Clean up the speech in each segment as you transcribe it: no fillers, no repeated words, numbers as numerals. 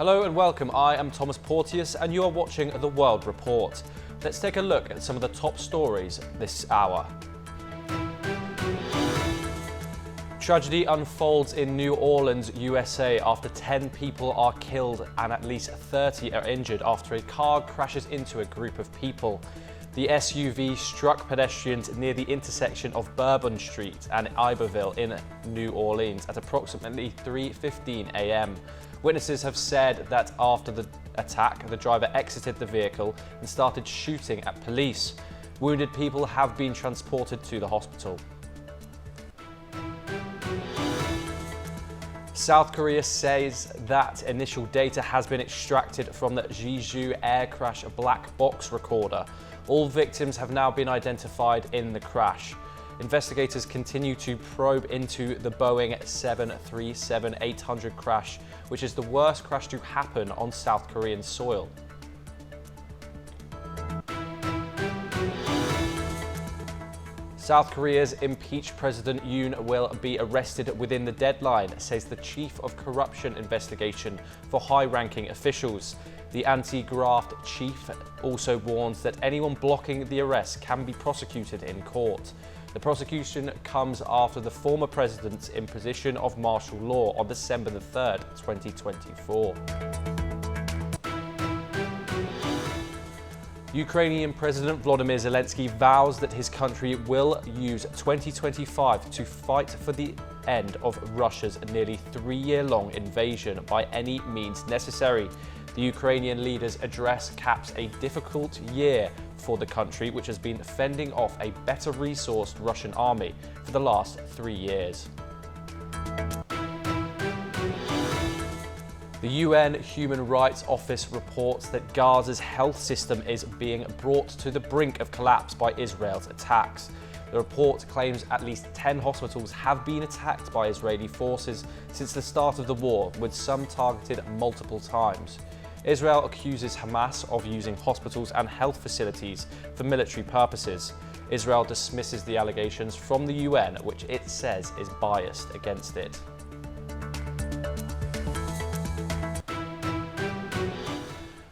Hello and welcome. I am Thomas Porteus and you are watching The World Report. Let's take a look at some of the top stories this hour. Tragedy unfolds in New Orleans, USA after 10 people are killed and at least 30 are injured after a car crashes into a group of people. The SUV struck pedestrians near the intersection of Bourbon Street and Iberville in New Orleans at approximately 3:15 a.m. Witnesses have said that after the attack, the driver exited the vehicle and started shooting at police. Wounded people have been transported to the hospital. South Korea says that initial data has been extracted from the Jeju Air crash black box recorder. All victims have now been identified in the crash. Investigators continue to probe into the Boeing 737-800 crash, which is the worst crash to happen on South Korean soil. South Korea's impeached President Yoon will be arrested within the deadline, says the Chief of Corruption Investigation for high-ranking officials. The anti-graft chief also warns that anyone blocking the arrest can be prosecuted in court. The prosecution comes after the former president's imposition of martial law on December 3rd, 2024. Ukrainian President Volodymyr Zelensky vows that his country will use 2025 to fight for the end of Russia's nearly 3-year-long invasion by any means necessary. The Ukrainian leader's address caps a difficult year for the country, which has been fending off a better resourced Russian army for the last 3 years. The UN Human Rights Office reports that Gaza's health system is being brought to the brink of collapse by Israel's attacks. The report claims at least 10 hospitals have been attacked by Israeli forces since the start of the war, with some targeted multiple times. Israel accuses Hamas of using hospitals and health facilities for military purposes. Israel dismisses the allegations from the UN, which it says is biased against it.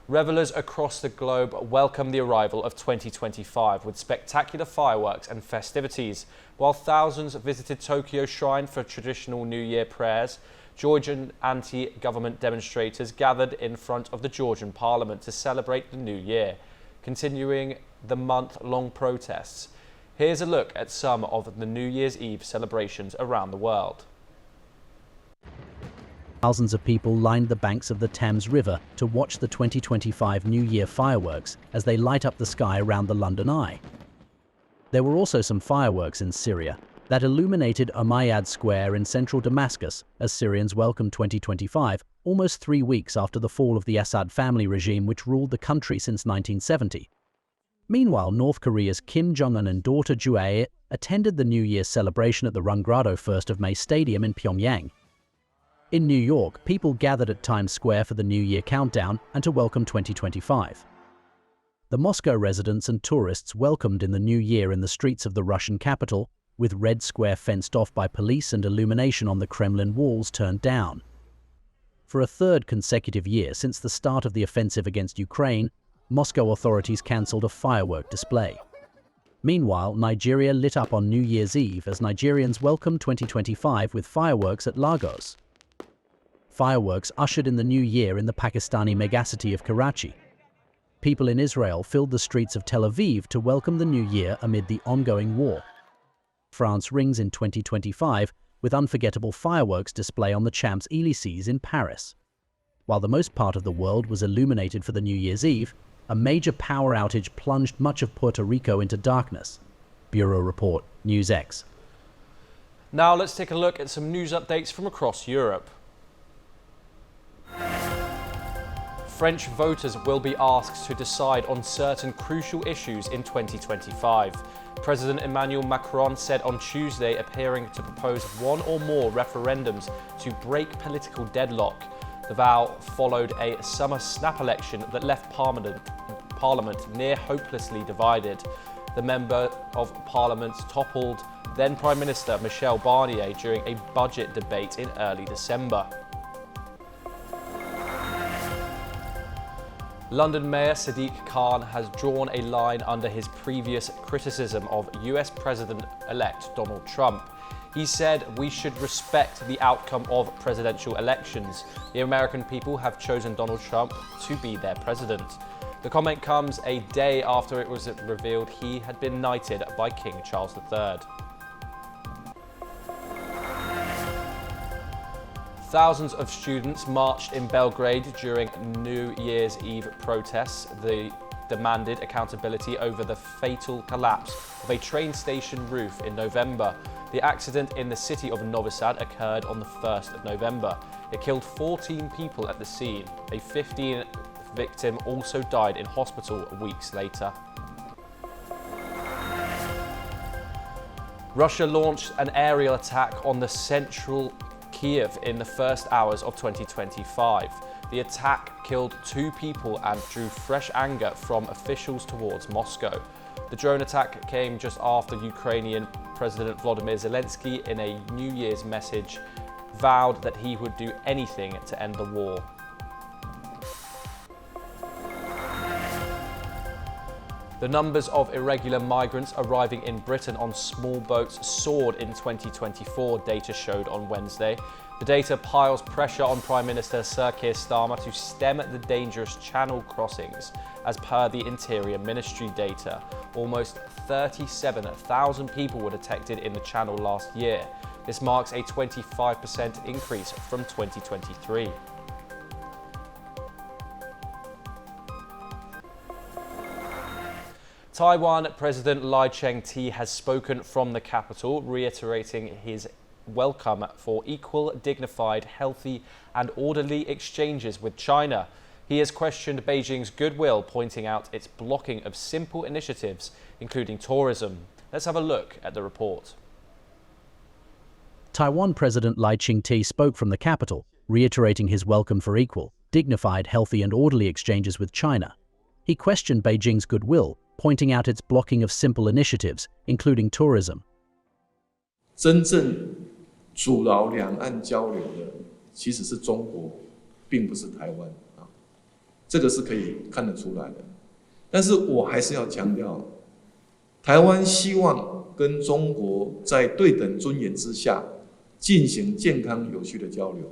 Revelers across the globe welcome the arrival of 2025 with spectacular fireworks and festivities. While thousands visited Tokyo Shrine for traditional New Year prayers, Georgian anti-government demonstrators gathered in front of the Georgian parliament to celebrate the new year, continuing the month-long protests. Here's a look at some of the New Year's Eve celebrations around the world. Thousands of people lined the banks of the Thames River to watch the 2025 New Year fireworks as they light up the sky around the London Eye. There were also some fireworks in Syria that illuminated Umayyad Square in central Damascus as Syrians welcomed 2025, almost 3 weeks after the fall of the Assad family regime which ruled the country since 1970. Meanwhile, North Korea's Kim Jong-un and daughter Jeju Air attended the New Year's celebration at the Rungrado 1st of May Stadium in Pyongyang. In New York, people gathered at Times Square for the New Year countdown and to welcome 2025. The Moscow residents and tourists welcomed in the new year in the streets of the Russian capital, with Red Square fenced off by police and illumination on the Kremlin walls turned down. For a third consecutive year since the start of the offensive against Ukraine, Moscow authorities cancelled a firework display. Meanwhile, Nigeria lit up on New Year's Eve as Nigerians welcomed 2025 with fireworks at Lagos. Fireworks ushered in the new year in the Pakistani megacity of Karachi. People in Israel filled the streets of Tel Aviv to welcome the new year amid the ongoing war. France rings in 2025 with unforgettable fireworks display on the Champs-Élysées in Paris. While the most part of the world was illuminated for the New Year's Eve, a major power outage plunged much of Puerto Rico into darkness. Bureau Report, NewsX. Now let's take a look at some news updates from across Europe. French voters will be asked to decide on certain crucial issues in 2025. President Emmanuel Macron said on Tuesday, appearing to propose one or more referendums to break political deadlock. The vow followed a summer snap election that left Parliament near hopelessly divided. The Member of Parliament toppled then Prime Minister Michel Barnier during a budget debate in early December. London Mayor Sadiq Khan has drawn a line under his previous criticism of US President-elect Donald Trump. He said we should respect the outcome of presidential elections. The American people have chosen Donald Trump to be their president. The comment comes a day after it was revealed he had been knighted by King Charles III. Thousands of students marched in Belgrade during New Year's Eve protests. They demanded accountability over the fatal collapse of a train station roof in November. The accident in the city of Novi Sad occurred on the 1st of November. It killed 14 people at the scene. A 15th victim also died in hospital weeks later. Russia launched an aerial attack on the central Kiev in the first hours of 2025. The attack killed 2 people and drew fresh anger from officials towards Moscow. The drone attack came just after Ukrainian President Volodymyr Zelensky, in a New Year's message, vowed that he would do anything to end the war. The numbers of irregular migrants arriving in Britain on small boats soared in 2024, data showed on Wednesday. The data piles pressure on Prime Minister Sir Keir Starmer to stem the dangerous channel crossings. As per the Interior Ministry data, almost 37,000 people were detected in the channel last year. This marks a 25% increase from 2023. Taiwan President Lai Ching-te has spoken from the capital, reiterating his welcome for equal, dignified, healthy and orderly exchanges with China. He has questioned Beijing's goodwill, pointing out its blocking of simple initiatives, including tourism. Let's have a look at the report. Taiwan President Lai Ching-te spoke from the capital, reiterating his welcome for equal, dignified, healthy and orderly exchanges with China. He questioned Beijing's goodwill, pointing out its blocking of simple initiatives, including tourism. 真正阻挠两岸交流的其实是中国，并不是台湾啊，这个是可以看得出来的。但是我还是要强调，台湾希望跟中国在对等尊严之下进行健康有序的交流。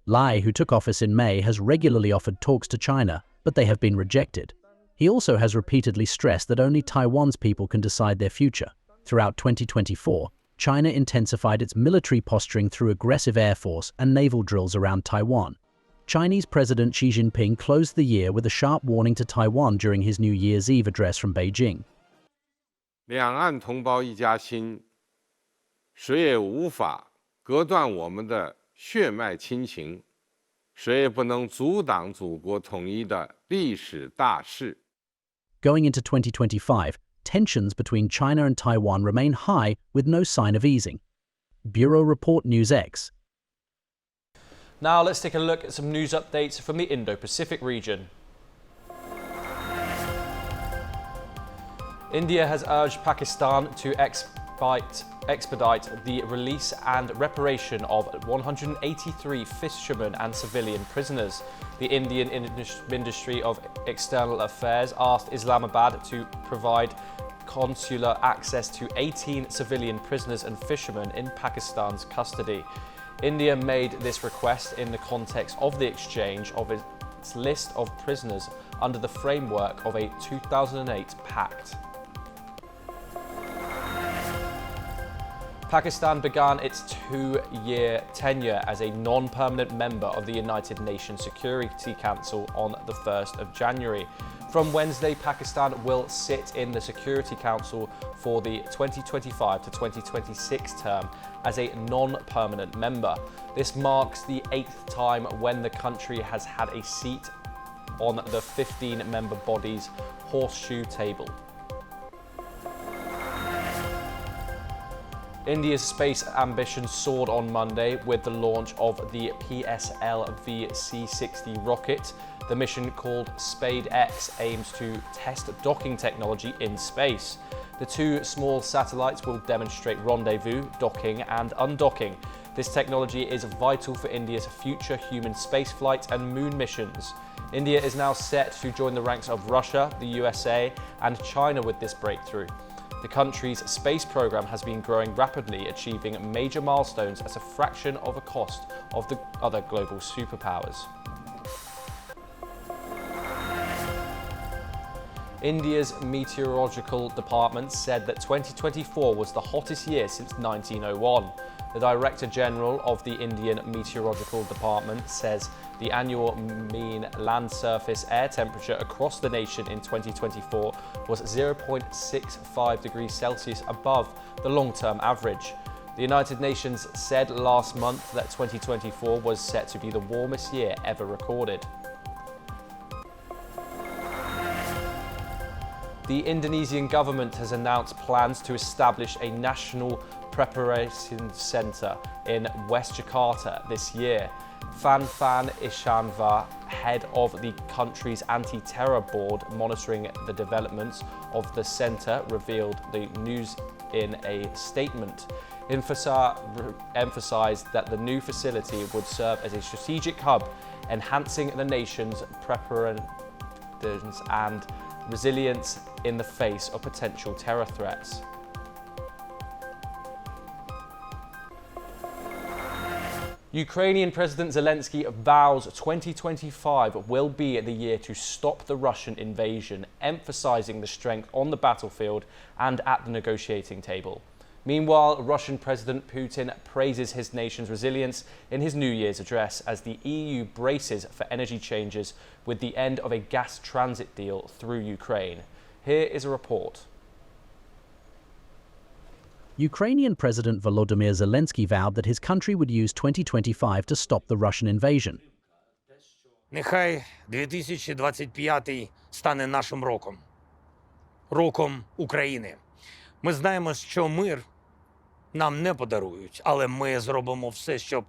Lai, who took office in May, has regularly offered talks to China, but they have been rejected. He also has repeatedly stressed that only Taiwan's people can decide their future. Throughout 2024, China intensified its military posturing through aggressive air force and naval drills around Taiwan. Chinese President Xi Jinping closed the year with a sharp warning to Taiwan during his New Year's Eve address from Beijing. 两岸同胞一家亲，谁也无法隔断我们的血脉亲情，谁也不能阻挡祖国统一的历史大势。 Going into 2025, tensions between China and Taiwan remain high with no sign of easing. Bureau Report NewsX. Now let's take a look at some news updates from the Indo-Pacific region. India has urged Pakistan to expedite the release and reparation of 183 fishermen and civilian prisoners. The Indian Ministry of External Affairs asked Islamabad to provide consular access to 18 civilian prisoners and fishermen in Pakistan's custody. India made this request in the context of the exchange of its list of prisoners under the framework of a 2008 pact. Pakistan began its 2-year tenure as a non-permanent member of the United Nations Security Council on the 1st of January. From Wednesday, Pakistan will sit in the Security Council for the 2025 to 2026 term as a non-permanent member. This marks the 8th time when the country has had a seat on the 15-member body's horseshoe table. India's space ambition soared on Monday with the launch of the PSLV-C-60 rocket. The mission, called SpadeX, aims to test docking technology in space. The 2 small satellites will demonstrate rendezvous, docking and undocking. This technology is vital for India's future human spaceflight and moon missions. India is now set to join the ranks of Russia, the USA, and China with this breakthrough. The country's space program has been growing rapidly, achieving major milestones at a fraction of the cost of the other global superpowers. India's meteorological department said that 2024 was the hottest year since 1901. The Director General of the Indian Meteorological Department says the annual mean land surface air temperature across the nation in 2024 was 0.65 degrees Celsius above the long-term average. The United Nations said last month that 2024 was set to be the warmest year ever recorded. The Indonesian government has announced plans to establish a national preparation centre in West Jakarta this year. Fanfan Ishanva, head of the country's anti-terror board monitoring the developments of the centre, revealed the news in a statement. Emphasised that the new facility would serve as a strategic hub, enhancing the nation's preparedness and resilience in the face of potential terror threats. Ukrainian President Zelensky vows 2025 will be the year to stop the Russian invasion, emphasizing the strength on the battlefield and at the negotiating table. Meanwhile, Russian President Putin praises his nation's resilience in his New Year's address as the EU braces for energy changes with the end of a gas transit deal through Ukraine. Here is a report. Ukrainian President Volodymyr Zelensky vowed that his country would use 2025 to stop the Russian invasion. Нехай 2025 стане нашим роком. Роком України. Ми знаємо, що мир нам не подарують, але ми зробимо все, щоб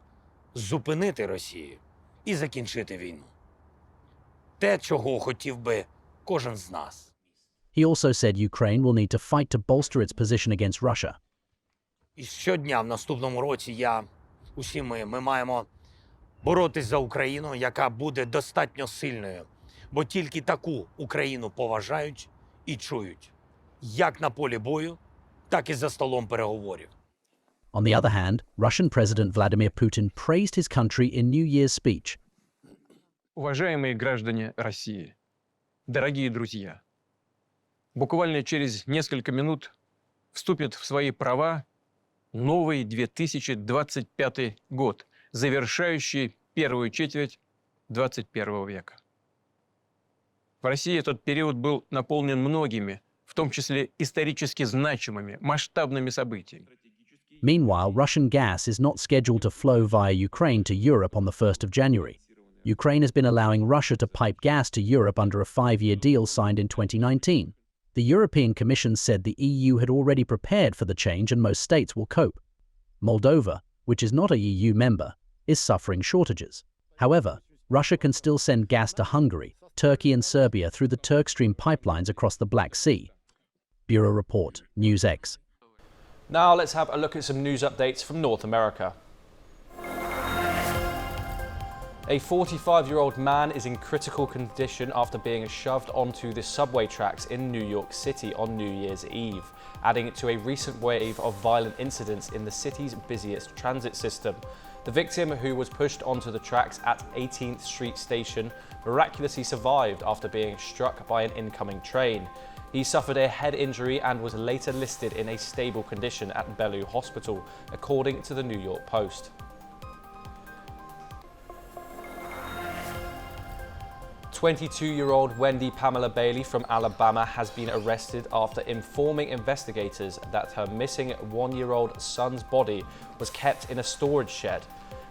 зупинити Росію і закінчити війну. Те, чого хотів би кожен з нас. He also said Ukraine will need to fight to bolster its position against Russia. І щодня в наступному році усі ми маємо боротись за Україну, яка буде достатньо сильною, бо тільки таку Україну поважають і чують, як на полі бою, так і за столом переговорів. On the other hand, Russian President Vladimir Putin praised his country in New Year's speech. Уважаемые граждане России, дорогие друзья, буквально через несколько минут вступит в свои права новый 2025 год, завершающий первую четверть 21 века. В России этот период был наполнен многими, в том числе исторически значимыми, масштабными событиями. Meanwhile, Russian gas is not scheduled to flow via Ukraine to Europe on the 1st of January. Ukraine has been allowing Russia to pipe gas to Europe under a 5-year deal signed in 2019. The European Commission said the EU had already prepared for the change and most states will cope. Moldova, which is not a EU member, is suffering shortages. However, Russia can still send gas to Hungary, Turkey and Serbia through the Turkstream pipelines across the Black Sea. Bureau Report, NewsX. Now let's have a look at some news updates from North America. A 45-year-old man is in critical condition after being shoved onto the subway tracks in New York City on New Year's Eve, adding to a recent wave of violent incidents in the city's busiest transit system. The victim, who was pushed onto the tracks at 18th Street Station, miraculously survived after being struck by an incoming train. He suffered a head injury and was later listed in a stable condition at Bellevue Hospital, according to the New York Post. "22-year-old Wendy Pamela Bailey from Alabama has been arrested after informing investigators that her missing 1-year-old son's body was kept in a storage shed.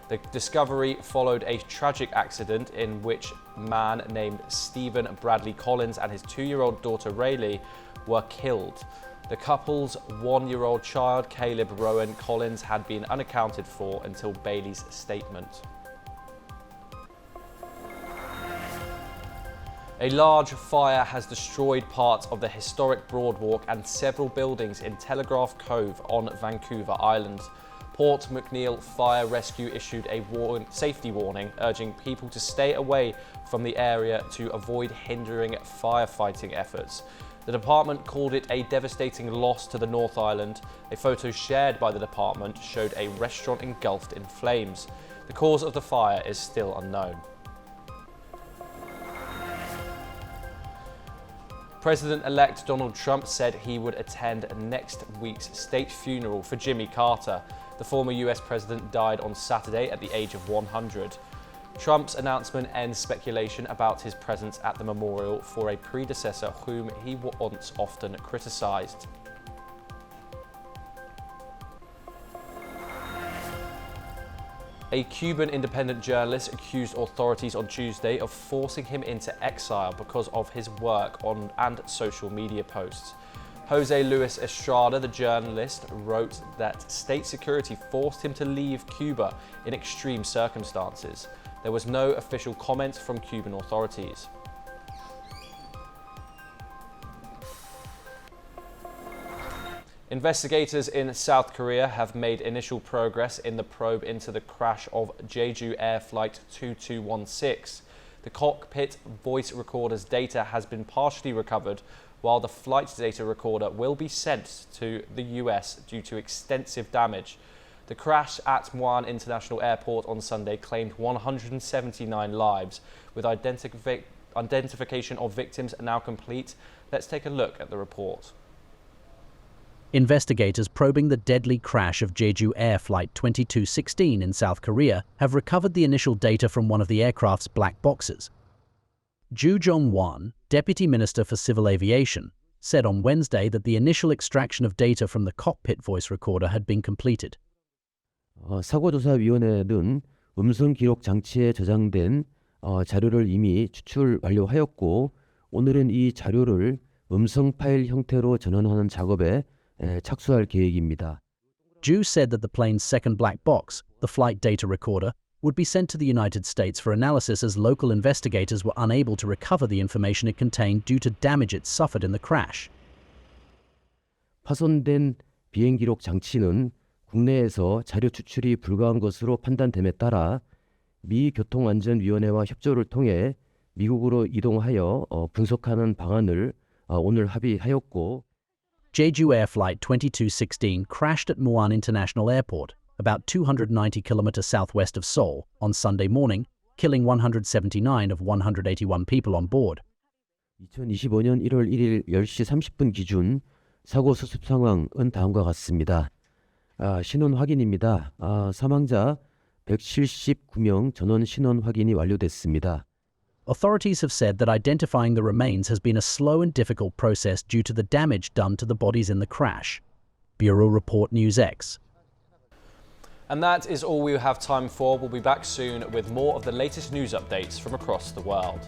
The discovery followed a tragic accident in which a man named Stephen Bradley Collins and his 2-year-old daughter Rayleigh were killed. The couple's 1-year-old child, Caleb Rowan Collins, had been unaccounted for until Bailey's statement. A large fire has destroyed parts of the historic Broadwalk and several buildings in Telegraph Cove on Vancouver Island. Port McNeill Fire Rescue issued a safety warning, urging people to stay away from the area to avoid hindering firefighting efforts. The department called it a devastating loss to the North Island. A photo shared by the department showed a restaurant engulfed in flames. The cause of the fire is still unknown. President-elect Donald Trump said he would attend next week's state funeral for Jimmy Carter. The former US president died on Saturday at the age of 100. Trump's announcement ends speculation about his presence at the memorial for a predecessor whom he once often criticized. A Cuban independent journalist accused authorities on Tuesday of forcing him into exile because of his work on and social media posts. Jose Luis Estrada, the journalist, wrote that state security forced him to leave Cuba in extreme circumstances. There was no official comment from Cuban authorities. Investigators in South Korea have made initial progress in the probe into the crash of Jeju Air Flight 2216. The cockpit voice recorder's data has been partially recovered, while the flight data recorder will be sent to the US due to extensive damage. The crash at Muan International Airport on Sunday claimed 179 lives, with identification of victims now complete. Let's take a look at the report. Investigators probing the deadly crash of Jeju Air Flight 2216 in South Korea have recovered the initial data from one of the aircraft's black boxes. Ju Jong-won, Deputy Minister for Civil Aviation, said on Wednesday that the initial extraction of data from the cockpit voice recorder had been completed. 사고조사위원회는 음성 기록 장치에 저장된 자료를 이미 추출 완료하였고 오늘은 이 자료를 음성 파일 형태로 전환하는 작업에 착수할 계획입니다. Ju said that the plane's second black box, the flight data recorder, would be sent to the United States for analysis as local investigators were unable to recover the information it contained due to damage it suffered in the crash. 파손된 비행 기록 장치는 국내에서 자료 추출이 불가한 것으로 판단됨에 따라 미 교통안전위원회와 협조를 통해 미국으로 이동하여 분석하는 방안을 오늘 합의하였고 Jeju Air Flight 2216 crashed at Muan International Airport, about 290 kilometers southwest of Seoul, on Sunday morning, killing 179 of 181 people on board. 2025년 1월 1일 10시 30분 기준 사고 수습 상황은 다음과 같습니다. 신원 확인입니다. 사망자 179명 전원 신원 확인이 완료됐습니다. Authorities have said that identifying the remains has been a slow and difficult process due to the damage done to the bodies in the crash. Bureau Report NewsX. And that is all we have time for. We'll be back soon with more of the latest news updates from across the world.